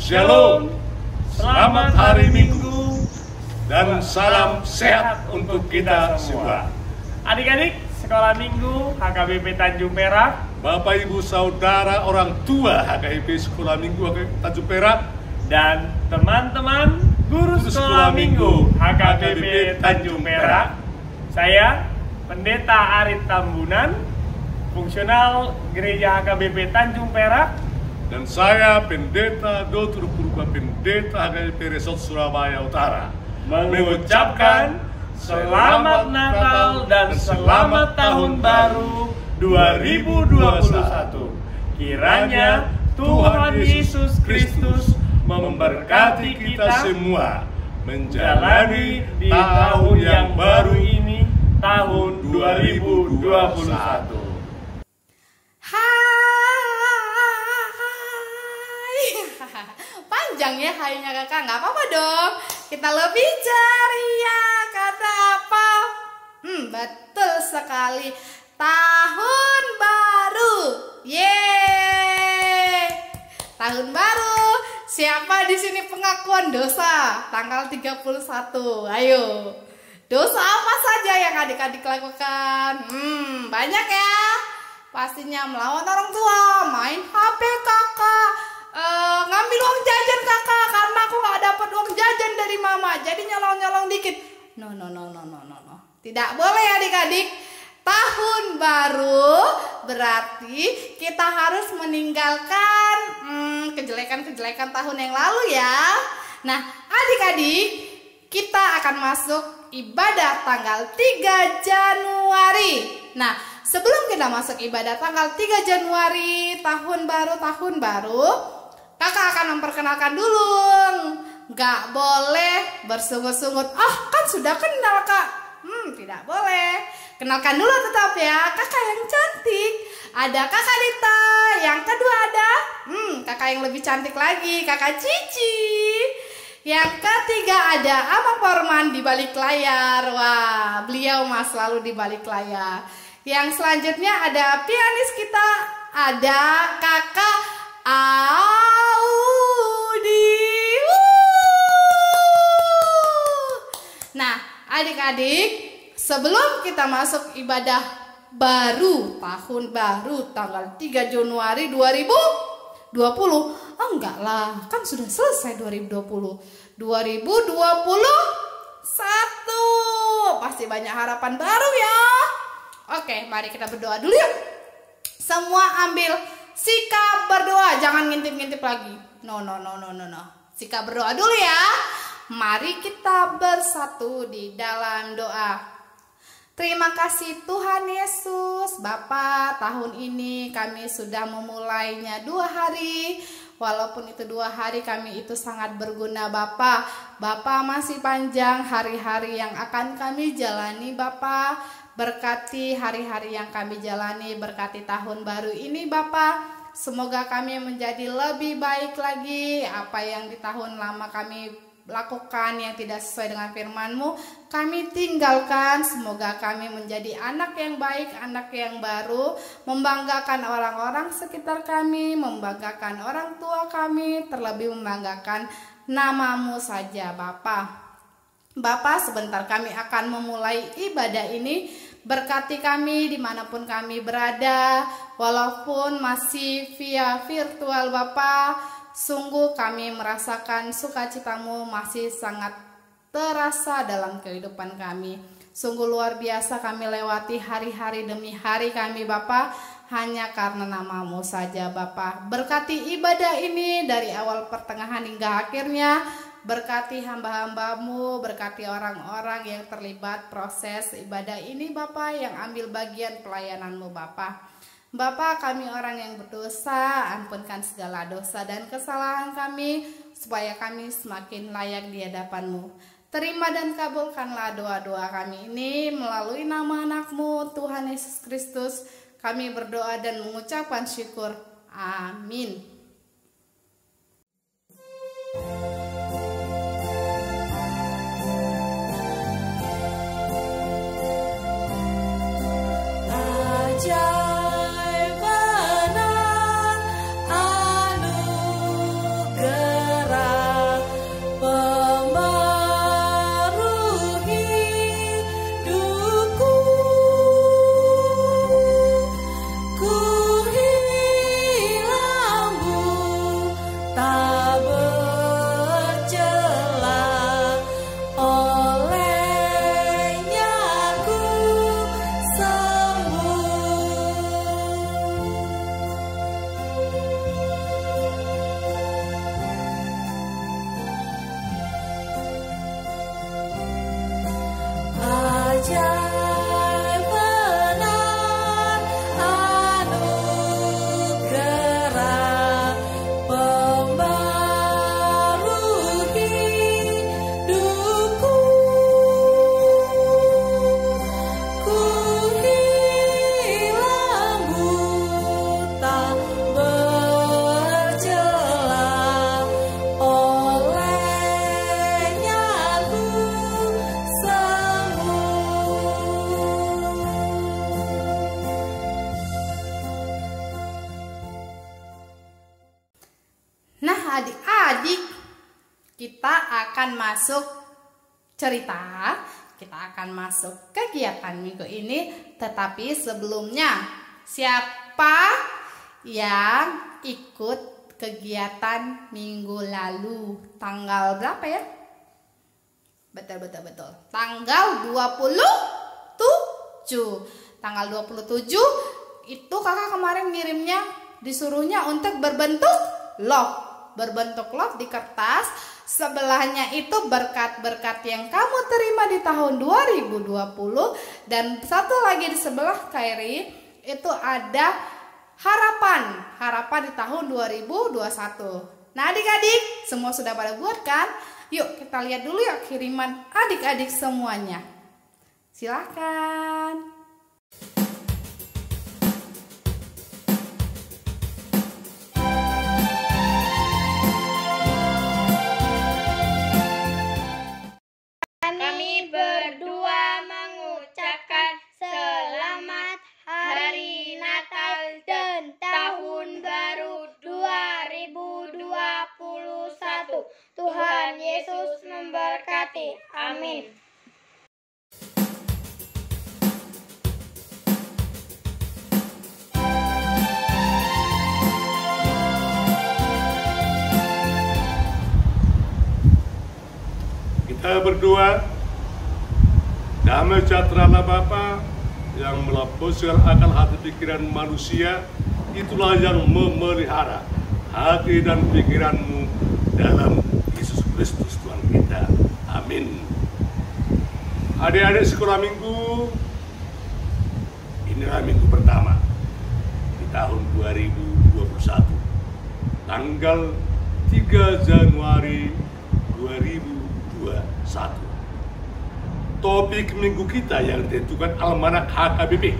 Shalom, selamat hari Minggu, dan salam sehat untuk kita semua. Adik-adik sekolah minggu HKBP Tanjung Perak, Bapak Ibu Saudara orang tua HKBP Sekolah Minggu Tanjung Perak, dan teman-teman guru sekolah minggu HKBP Tanjung Perak. Saya Pendeta Arit Tambunan, fungsional Gereja HKBP Tanjung Perak. Dan saya Pendeta Dr. Purba Pendeta HKBP Resort Surabaya Utara mengucapkan selamat Natal dan selamat Tahun Baru 2021. Kiranya Tuhan Yesus Kristus memberkati kita semua menjalani di tahun yang baru ini, tahun 2021. Panjang ya hainya kakak, nggak apa-apa dong. Kita lebih ceria, kata apa? Betul sekali. Tahun baru. Yeay. Tahun baru. Siapa di sini pengakuan dosa? Tanggal 31. Ayo. Dosa apa saja yang adik-adik lakukan? Banyak ya. Pastinya melawan orang tua, main HP kakak, ngambil uang jajan kakak karena aku nggak dapat uang jajan dari mama, jadi nyolong-nyolong dikit. No. Tidak boleh adik-adik. Tahun baru berarti kita harus meninggalkan kejelekan-kejelekan tahun yang lalu ya. Nah adik-adik, kita akan masuk ibadah tanggal 3 Januari. Nah sebelum kita masuk ibadah tanggal 3 Januari, tahun baru, kakak akan memperkenalkan dulu. Gak boleh bersungut-sungut. Kan sudah kenal kak. Tidak boleh. Kenalkan dulu tetap ya, kakak yang cantik. Ada kakak Dita. Yang kedua ada kakak yang lebih cantik lagi, kakak Cici. Yang ketiga ada Abang Forman di balik layar. Wah, beliau mah selalu di balik layar. Yang selanjutnya ada pianis kita, ada kakak Audi. Nah, adik-adik, sebelum kita masuk ibadah baru, tahun baru tanggal 3 Januari 2020. Enggak lah, kan sudah selesai 2020. 2021. Pasti banyak harapan baru ya. Oke, mari kita berdoa dulu yuk. Semua ambil sikap berdoa, jangan ngintip-ngintip lagi. No. Sikap berdoa dulu ya. Mari kita bersatu di dalam doa. Terima kasih Tuhan Yesus, Bapa, tahun ini kami sudah memulainya 2 hari. Walaupun itu 2 hari kami itu sangat berguna Bapa. Bapa masih panjang hari-hari yang akan kami jalani Bapa. Berkati hari-hari yang kami jalani, berkati tahun baru ini Bapa. Semoga kami menjadi lebih baik lagi. Apa yang di tahun lama kami lakukan yang tidak sesuai dengan firman-Mu, kami tinggalkan. Semoga kami menjadi anak yang baik, anak yang baru, membanggakan orang-orang sekitar kami, membanggakan orang tua kami, terlebih membanggakan nama-Mu saja Bapa. Bapa, sebentar kami akan memulai ibadah ini. Berkati kami dimanapun kami berada, walaupun masih via virtual Bapa. Sungguh kami merasakan sukacita-Mu masih sangat terasa dalam kehidupan kami. Sungguh luar biasa kami lewati hari-hari demi hari kami Bapa, hanya karena nama-Mu saja Bapa. Berkati ibadah ini dari awal pertengahan hingga akhirnya. berkati hamba-hambamu, berkati orang-orang yang terlibat proses ibadah ini Bapa, yang ambil bagian pelayananmu Bapa. Bapa, kami orang yang berdosa, ampunkan segala dosa dan kesalahan kami, supaya kami semakin layak di hadapan-Mu. Terima dan kabulkanlah doa-doa kami ini melalui nama anak-Mu, Tuhan Yesus Kristus. Kami berdoa dan mengucapkan syukur. Amin. Nah adik-adik, kita akan masuk cerita, kita akan masuk kegiatan minggu ini. Tetapi sebelumnya, siapa yang ikut kegiatan minggu lalu? Tanggal berapa ya? Betul. Tanggal 27. Tanggal 27 itu kakak kemarin ngirimnya, disuruhnya untuk berbentuk love. Berbentuk love di kertas. Sebelahnya itu berkat-berkat yang kamu terima di tahun 2020. Dan satu lagi di sebelah kiri itu ada harapan di tahun 2021. Nah adik-adik, semua sudah pada buat kan? Yuk kita lihat dulu ya kiriman adik-adik semuanya. Silakan. Kami berdua mengucapkan selamat Hari Natal dan Tahun Baru 2021. Tuhan Yesus memberkati. Amin. Kita berdoa. Damai sejahtera Bapa yang melapuskan akal hati pikiran manusia, itulah yang memelihara hati dan pikiranmu dalam Yesus Kristus Tuhan kita. Amin. Adik-adik sekolah minggu, inilah minggu pertama di tahun 2021, tanggal 3 Januari 2021. Topik minggu kita yang ditentukan Almanak HKBP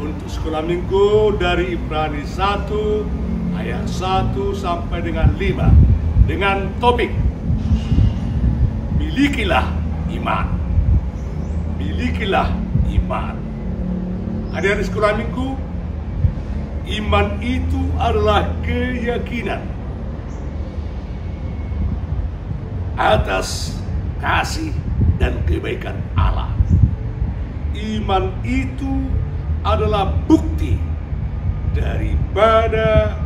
untuk sekolah minggu dari Ibrani 1 ayat 1 sampai dengan 5 dengan topik milikilah iman. Milikilah iman. Adik-adik sekolah minggu, iman itu adalah keyakinan atas kasih dan kebaikan Allah. Iman itu adalah bukti daripada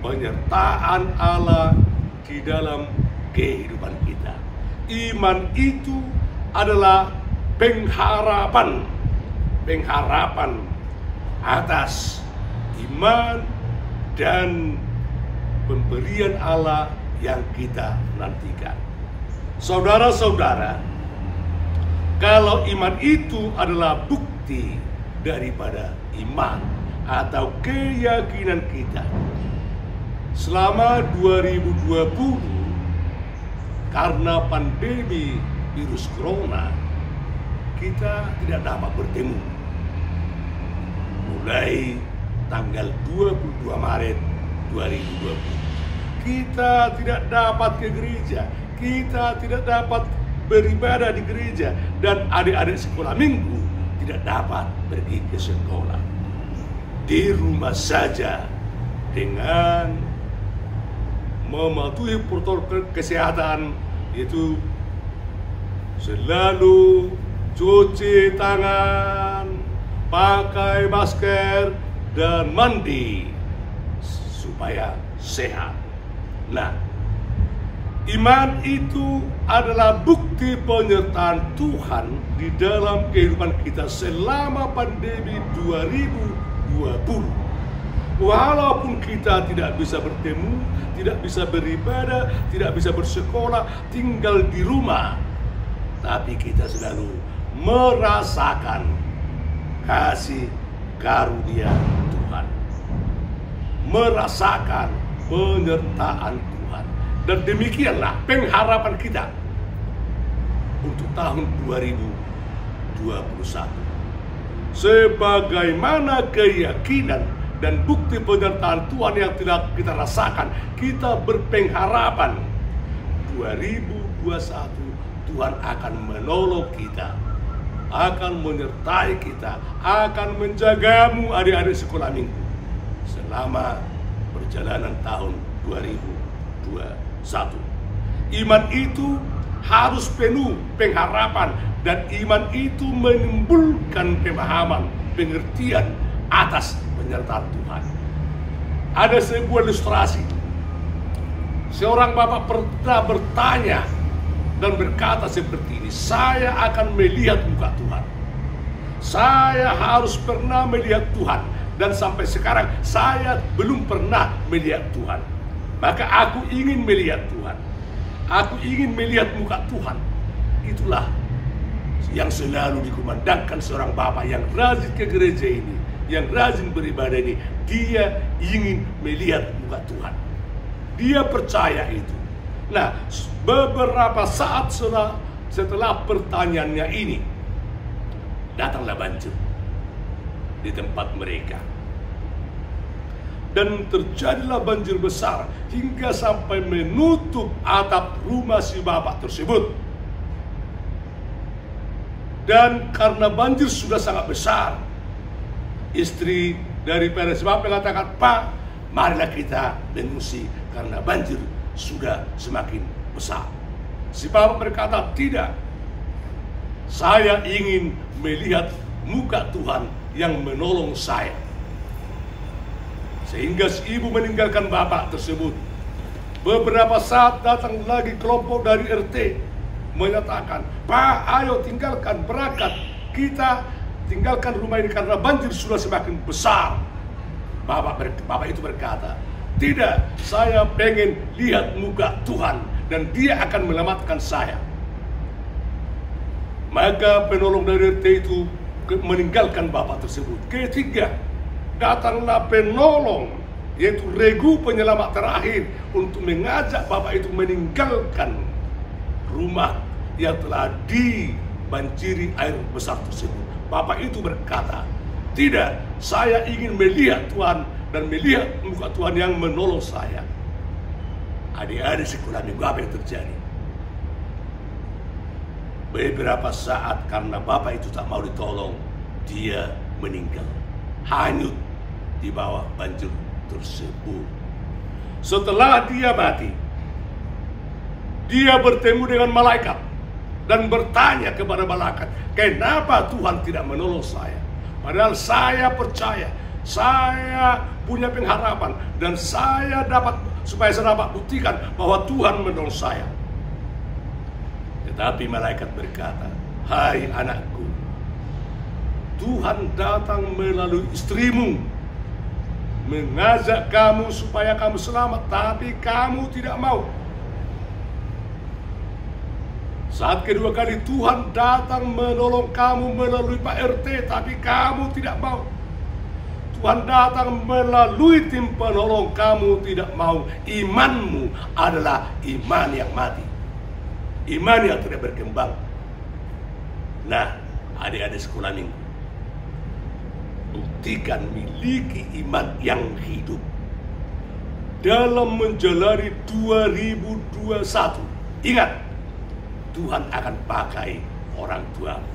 penyertaan Allah di dalam kehidupan kita. Iman itu adalah pengharapan atas iman dan pemberian Allah yang kita nantikan. Saudara-saudara, kalau iman itu adalah bukti daripada iman atau keyakinan kita, selama 2020 karena pandemi virus corona, kita tidak dapat bertemu. Mulai tanggal 22 Maret 2020, kita tidak dapat ke gereja, kita tidak dapat beribadah di gereja, dan adik-adik sekolah minggu tidak dapat pergi ke sekolah. Di rumah saja dengan mematuhi protokol kesehatan, yaitu selalu cuci tangan, pakai masker, dan mandi supaya sehat. Nah, iman itu adalah bukti penyertaan Tuhan di dalam kehidupan kita selama pandemi 2020. Walaupun kita tidak bisa bertemu, tidak bisa beribadah, tidak bisa bersekolah, tinggal di rumah, tapi kita selalu merasakan kasih karunia Tuhan, merasakan penyertaan Tuhan. Dan demikianlah pengharapan kita untuk tahun 2021. Sebagaimana keyakinan dan bukti penyertaan Tuhan yang telah kita rasakan, kita berpengharapan 2021 Tuhan akan menolong kita, akan menyertai kita, akan menjagamu adik-adik sekolah minggu selama perjalanan tahun 2021. Iman itu harus penuh pengharapan, dan iman itu menimbulkan pemahaman, pengertian atas penyertaan Tuhan. Ada sebuah ilustrasi. Seorang bapak pernah bertanya dan berkata seperti ini, saya akan melihat muka Tuhan. Saya harus pernah melihat Tuhan, dan sampai sekarang saya belum pernah melihat Tuhan. Maka aku ingin melihat Tuhan. Aku ingin melihat muka Tuhan. Itulah yang selalu dikumandangkan seorang bapak yang rajin ke gereja ini, yang rajin beribadah ini. Dia ingin melihat muka Tuhan. Dia percaya itu. Nah, beberapa saat setelah pertanyaannya ini, datanglah banjir di tempat mereka. Dan terjadilah banjir besar hingga sampai menutup atap rumah si bapak tersebut. Dan karena banjir sudah sangat besar, istri daripada si bapak mengatakan, Pak, marilah kita mengungsi karena banjir sudah semakin besar. Si bapak berkata, tidak, saya ingin melihat muka Tuhan yang menolong saya. Sehingga si ibu meninggalkan bapak tersebut. Beberapa saat datang lagi kelompok dari RT menyatakan, Pak, ayo tinggalkan, berangkat, kita tinggalkan rumah ini karena banjir sudah semakin besar. Bapak itu berkata, tidak, saya pengen lihat muka Tuhan dan Dia akan menyelamatkan saya. Maka penolong dari RT itu meninggalkan bapak tersebut. Ketiga, datanglah penolong, yaitu regu penyelamat terakhir, untuk mengajak bapak itu meninggalkan rumah yang telah dibanjiri air besar tersebut. Bapak itu berkata, tidak, saya ingin melihat Tuhan dan melihat muka Tuhan yang menolong saya. Adik-adik sekolah minggu, apa yang terjadi? Beberapa saat karena bapak itu tak mau ditolong, dia meninggal, hanyut di bawah banjir tersebut. Setelah dia mati, dia bertemu dengan malaikat dan bertanya kepada malaikat, kenapa Tuhan tidak menolong saya? Padahal saya percaya, saya punya pengharapan, dan saya dapat buktikan bahwa Tuhan menolong saya. Tetapi malaikat berkata, hai anakku, Tuhan datang melalui istrimu, mengajak kamu supaya kamu selamat, tapi kamu tidak mau. Saat kedua kali Tuhan datang menolong kamu melalui Pak RT, tapi kamu tidak mau. Tuhan datang melalui tim penolong, kamu tidak mau. Imanmu adalah iman yang mati, iman yang tidak berkembang. Nah, adik-adik sekolah minggu, buktikan miliki iman yang hidup dalam menjalani 2021. Ingat, Tuhan akan pakai orang tuamu,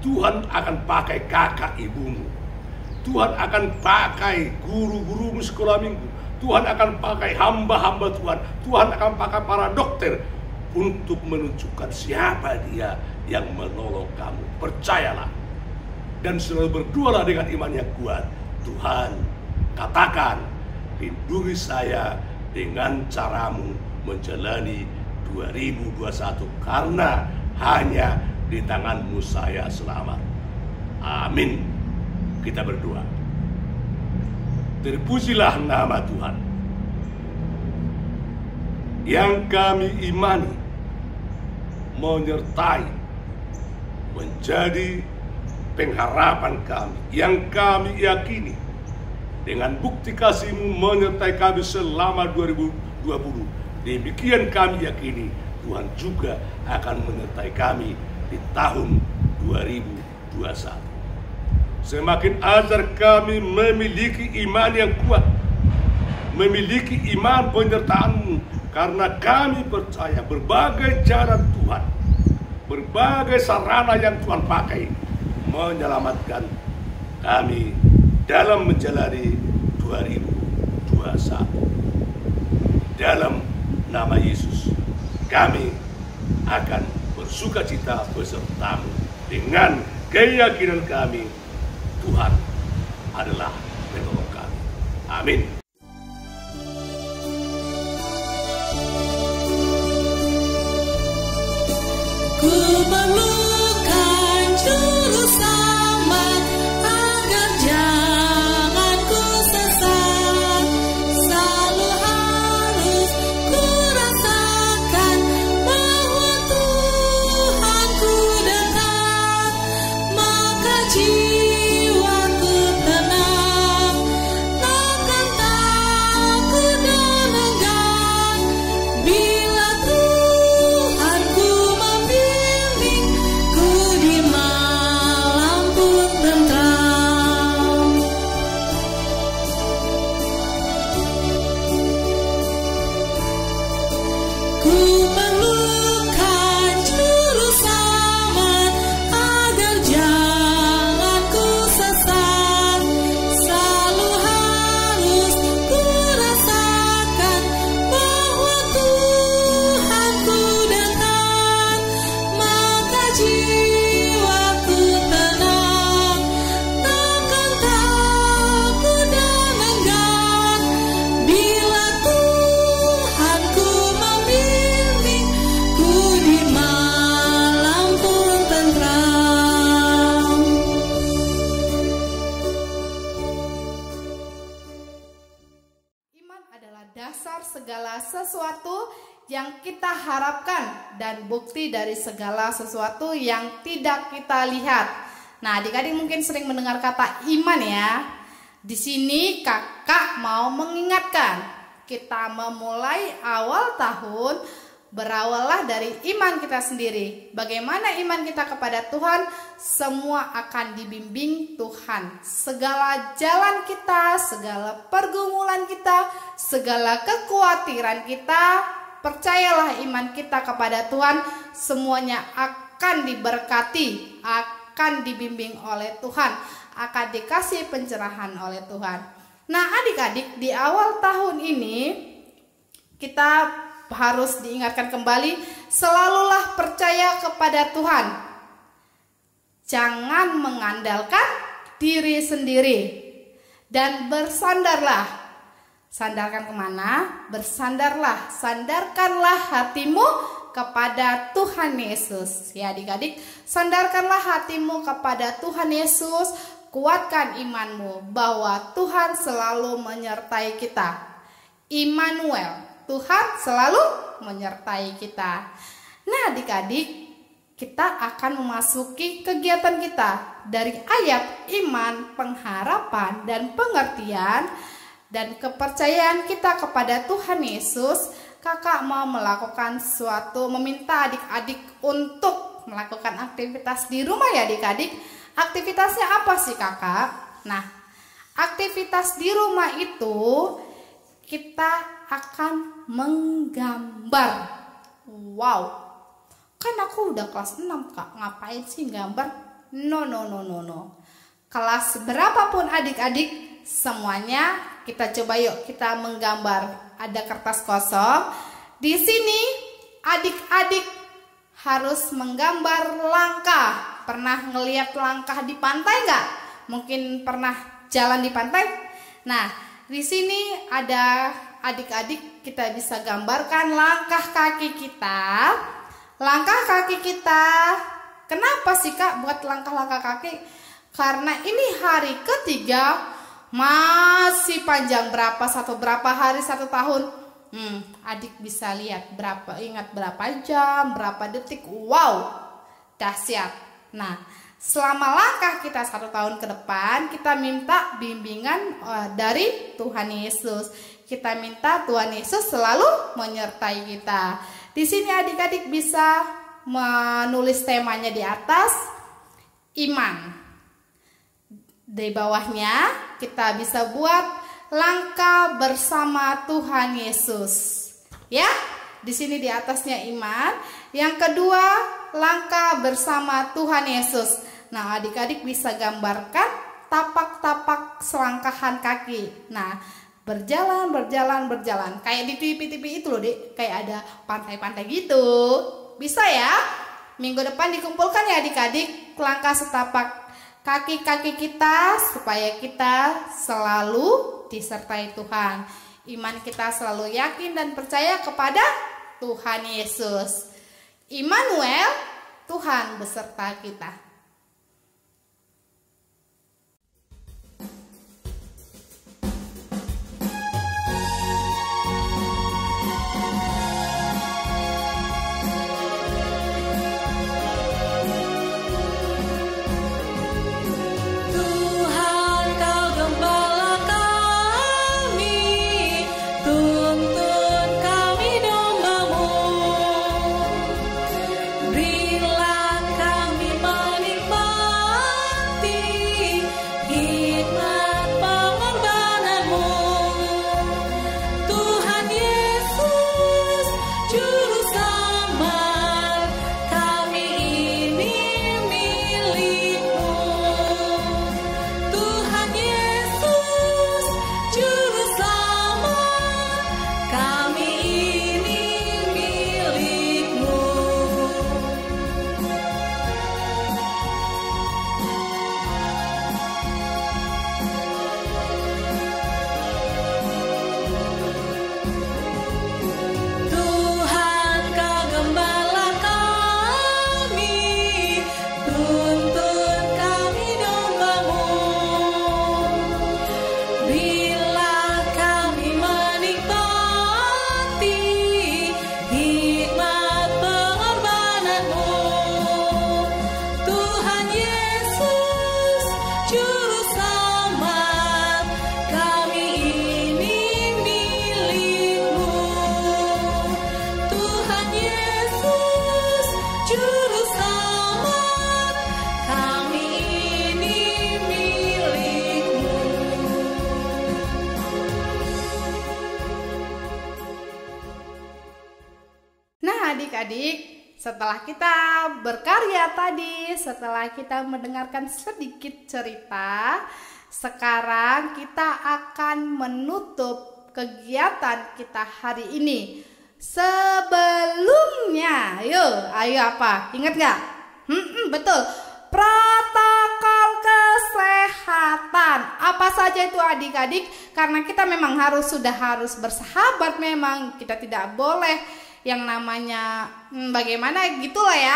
Tuhan akan pakai kakak ibumu, Tuhan akan pakai guru-gurumu sekolah minggu, Tuhan akan pakai hamba-hamba Tuhan, Tuhan akan pakai para dokter untuk menunjukkan siapa dia yang menolong kamu. Percayalah dan selalu berdoalah dengan iman yang kuat. Tuhan, katakan, lindungi saya dengan caramu menjalani 2021, karena hanya di tanganmu saya selamat. Amin. Kita berdoa. Terpujilah nama Tuhan yang kami imani, menyertai, menjadi pengharapan kami, yang kami yakini dengan bukti kasih-Mu menyertai kami selama 2020. Demikian kami yakini Tuhan juga akan menyertai kami di tahun 2021. Semakin ajar kami memiliki iman yang kuat, memiliki iman penyertaan-Mu, karena kami percaya berbagai jalan Tuhan, berbagai sarana yang Tuhan pakai menyelamatkan kami dalam menjalani 2021. Dalam nama Yesus, kami akan bersuka cita besertamu dengan keyakinan kami, Tuhan adalah penolong kami. Amin. Ku memerlukan juru selamat agar jangan ku sesat. Selalu harus ku rasakan bahwa Tuhanku dekat, maka jiwaku tenang, takkan takut dan enggan bila Tuhanku membimbing ku di malam pun tentram. Ku perlukan juru selamat agar jangan ku sesat. Selalu harus ku rasakan bahwa Tuhanku dekat, maka jiwaku tenang, takkan takut dan enggan bila Tuhanku membimbing ku di malam pun tentram. Iman adalah dasar segala sesuatu yang kita harapkan dan bukti dari segala sesuatu yang tidak kita lihat. Nah, adik-adik mungkin sering mendengar kata iman ya. Di sini kakak mau mengingatkan, kita memulai awal tahun berawallah dari iman kita sendiri. Bagaimana iman kita kepada Tuhan? Semua akan dibimbing Tuhan. Segala jalan kita, segala pergumulan kita, segala kekhawatiran kita, percayalah iman kita kepada Tuhan, semuanya akan diberkati, akan dibimbing oleh Tuhan, akan dikasih pencerahan oleh Tuhan. Nah, adik-adik, di awal tahun ini kita harus diingatkan kembali, selalulah percaya kepada Tuhan. Jangan mengandalkan diri sendiri dan bersandarlah. Sandarkan kemana? Bersandarlah, sandarkanlah hatimu kepada Tuhan Yesus. Ya adik-adik, sandarkanlah hatimu kepada Tuhan Yesus. Kuatkan imanmu bahwa Tuhan selalu menyertai kita. Immanuel, Tuhan selalu menyertai kita. Nah, adik-adik, kita akan memasuki kegiatan kita dari ayat iman, pengharapan, dan pengertian dan kepercayaan kita kepada Tuhan Yesus. Kakak mau melakukan suatu, meminta adik-adik untuk melakukan aktivitas di rumah ya adik-adik. Aktivitasnya apa sih kakak? Nah, aktivitas di rumah itu kita akan menggambar. Wow, kan aku udah kelas 6 kak, ngapain sih gambar? No. Kelas berapapun adik-adik, semuanya kita coba yuk kita menggambar. Ada kertas kosong. Di sini adik-adik harus menggambar langkah. Pernah ngelihat langkah di pantai nggak? Mungkin pernah jalan di pantai. Nah, di sini ada adik-adik kita bisa gambarkan langkah kaki kita. Langkah kaki kita. Kenapa sih kak buat langkah-langkah kaki? Karena ini hari ketiga. Masih panjang, berapa hari 1 tahun. Adik bisa lihat ingat berapa jam, berapa detik. Wow, dahsyat. Nah, selama langkah kita 1 tahun ke depan, kita minta bimbingan dari Tuhan Yesus. Kita minta Tuhan Yesus selalu menyertai kita. Di sini adik-adik bisa menulis temanya di atas, iman. Di bawahnya kita bisa buat langkah bersama Tuhan Yesus. Ya, di sini di atasnya iman. Yang kedua, langkah bersama Tuhan Yesus. Nah, adik-adik bisa gambarkan tapak-tapak selangkahan kaki. Nah, berjalan. Kayak di TV-TV itu loh, Dek. Kayak ada pantai-pantai gitu. Bisa ya? Minggu depan dikumpulkan ya adik-adik langkah setapak kaki-kaki kita supaya kita selalu disertai Tuhan. Iman kita selalu yakin dan percaya kepada Tuhan Yesus. Immanuel, Tuhan beserta kita. Adik-adik, setelah kita berkarya tadi, setelah kita mendengarkan sedikit cerita, sekarang kita akan menutup kegiatan kita hari ini. Sebelumnya, ayo apa? Ingat gak? Betul, protokol kesehatan. Apa saja itu adik-adik? Karena kita memang harus bersahabat, memang kita tidak boleh yang namanya bagaimana gitulah ya.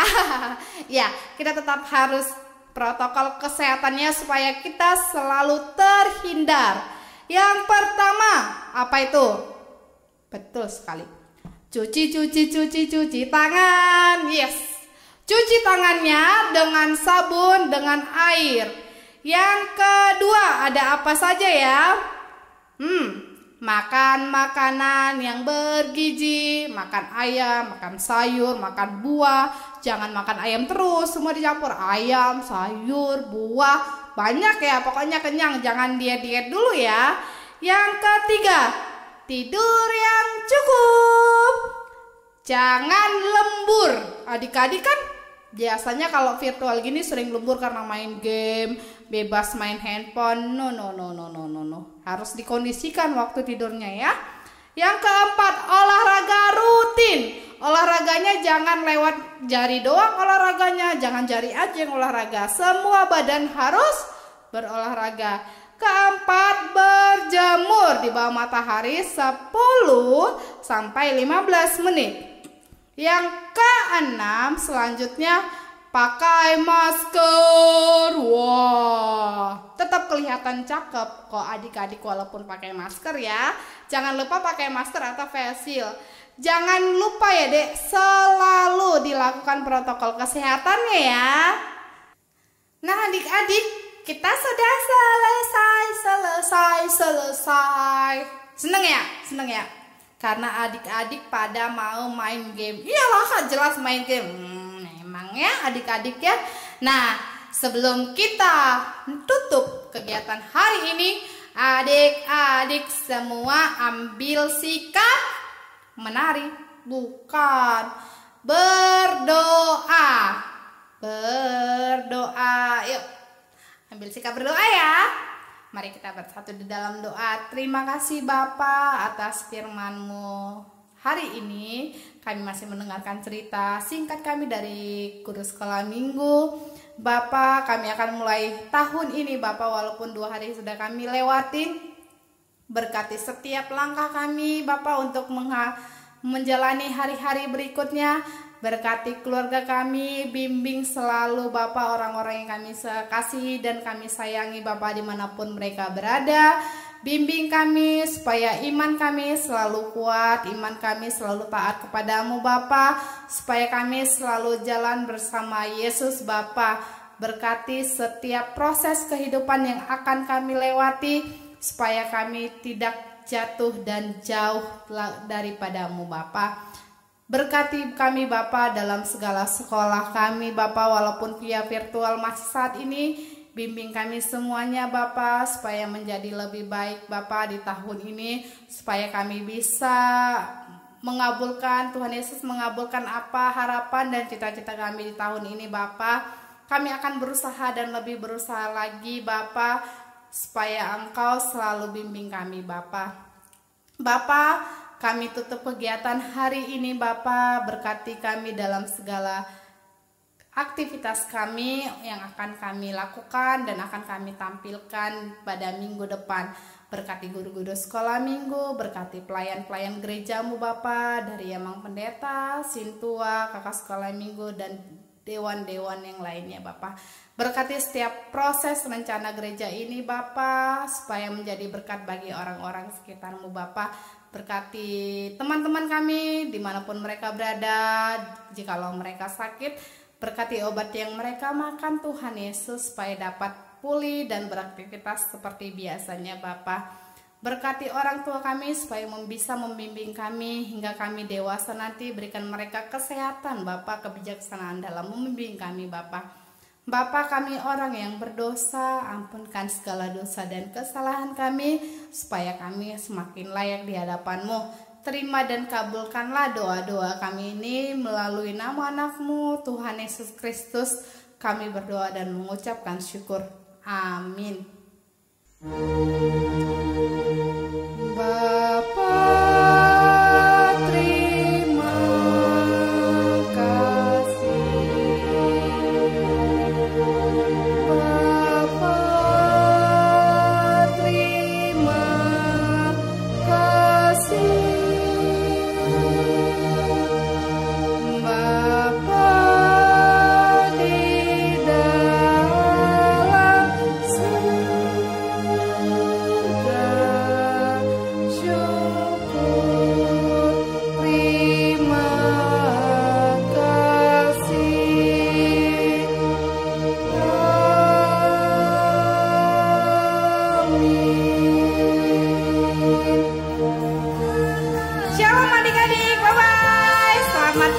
Ya, kita tetap harus protokol kesehatannya supaya kita selalu terhindar. Yang pertama, apa itu? Betul sekali. Cuci tangan. Yes. Cuci tangannya dengan sabun, dengan air. Yang kedua, ada apa saja ya? Makan makanan yang bergizi, makan ayam, makan sayur, makan buah. Jangan makan ayam terus, semua dicampur. Ayam, sayur, buah, banyak ya, pokoknya kenyang. Jangan diet dulu ya. Yang ketiga, tidur yang cukup. Jangan lembur. Adik-adik kan biasanya kalau virtual gini sering lembur karena main game, bebas main handphone. No. Harus dikondisikan waktu tidurnya ya. Yang keempat, olahraga rutin. Olahraganya jangan lewat jari doang olahraganya, jangan jari aja yang olahraga. Semua badan harus berolahraga. Keempat, berjemur di bawah matahari 10 sampai 15 menit. Yang keenam, selanjutnya pakai masker. Wah, tetap kelihatan cakep kok adik-adik walaupun pakai masker ya. Jangan lupa pakai masker atau face shield. Jangan lupa ya dek, selalu dilakukan protokol kesehatannya ya. Nah adik-adik, kita sudah selesai. Seneng ya? Karena adik-adik pada mau main game. Iyalah, jelas main game. Emang ya adik-adik ya. Nah, sebelum kita tutup kegiatan hari ini, adik-adik semua ambil sikap menari. Bukan, berdoa. Yuk, ambil sikap berdoa ya. Mari kita bersatu di dalam doa. Terima kasih Bapa atas firman-Mu. Hari ini kami masih mendengarkan cerita singkat kami dari Guru Sekolah Minggu. Bapa, kami akan mulai tahun ini Bapa, walaupun 2 hari sudah kami lewatin. Berkati setiap langkah kami Bapa untuk menjalani hari-hari berikutnya. Berkati keluarga kami, bimbing selalu Bapak orang-orang yang kami kasihi dan kami sayangi Bapak dimanapun mereka berada. Bimbing kami supaya iman kami selalu kuat, iman kami selalu taat kepadamu Bapak, supaya kami selalu jalan bersama Yesus Bapak. Berkati setiap proses kehidupan yang akan kami lewati, supaya kami tidak jatuh dan jauh daripadamu Bapak. Berkati kami Bapa dalam segala sekolah kami Bapa, walaupun via virtual masih saat ini. Bimbing kami semuanya Bapa, supaya menjadi lebih baik Bapa di tahun ini, supaya kami bisa mengabulkan, Tuhan Yesus mengabulkan apa harapan dan cita-cita kami di tahun ini Bapa. Kami akan berusaha dan lebih berusaha lagi Bapa, supaya Engkau selalu bimbing kami Bapa. Kami tutup kegiatan hari ini Bapa, berkati kami dalam segala aktivitas kami yang akan kami lakukan dan akan kami tampilkan pada minggu depan. Berkati guru-guru sekolah minggu, berkati pelayan-pelayan gerejamu Bapa, dari Yamang Pendeta, Sintua, kakak sekolah minggu dan dewan-dewan yang lainnya Bapa. Berkati setiap proses rencana gereja ini Bapa, supaya menjadi berkat bagi orang-orang sekitarmu Bapa. Berkati teman-teman kami dimanapun mereka berada, jikalau mereka sakit, berkati obat yang mereka makan Tuhan Yesus, supaya dapat pulih dan beraktivitas seperti biasanya Bapa. Berkati orang tua kami supaya bisa membimbing kami hingga kami dewasa nanti, berikan mereka kesehatan Bapa, kebijaksanaan dalam membimbing kami Bapa. Bapa, kami orang yang berdosa, ampunkan segala dosa dan kesalahan kami, supaya kami semakin layak di hadapan-Mu. Terima dan kabulkanlah doa-doa kami ini melalui nama anak-Mu, Tuhan Yesus Kristus. Kami berdoa dan mengucapkan syukur. Amin. Bapa, terima kasih. Bapa, terima kasih. Bapa di dalam surga, Shalom adik-adik, bye-bye. Selamat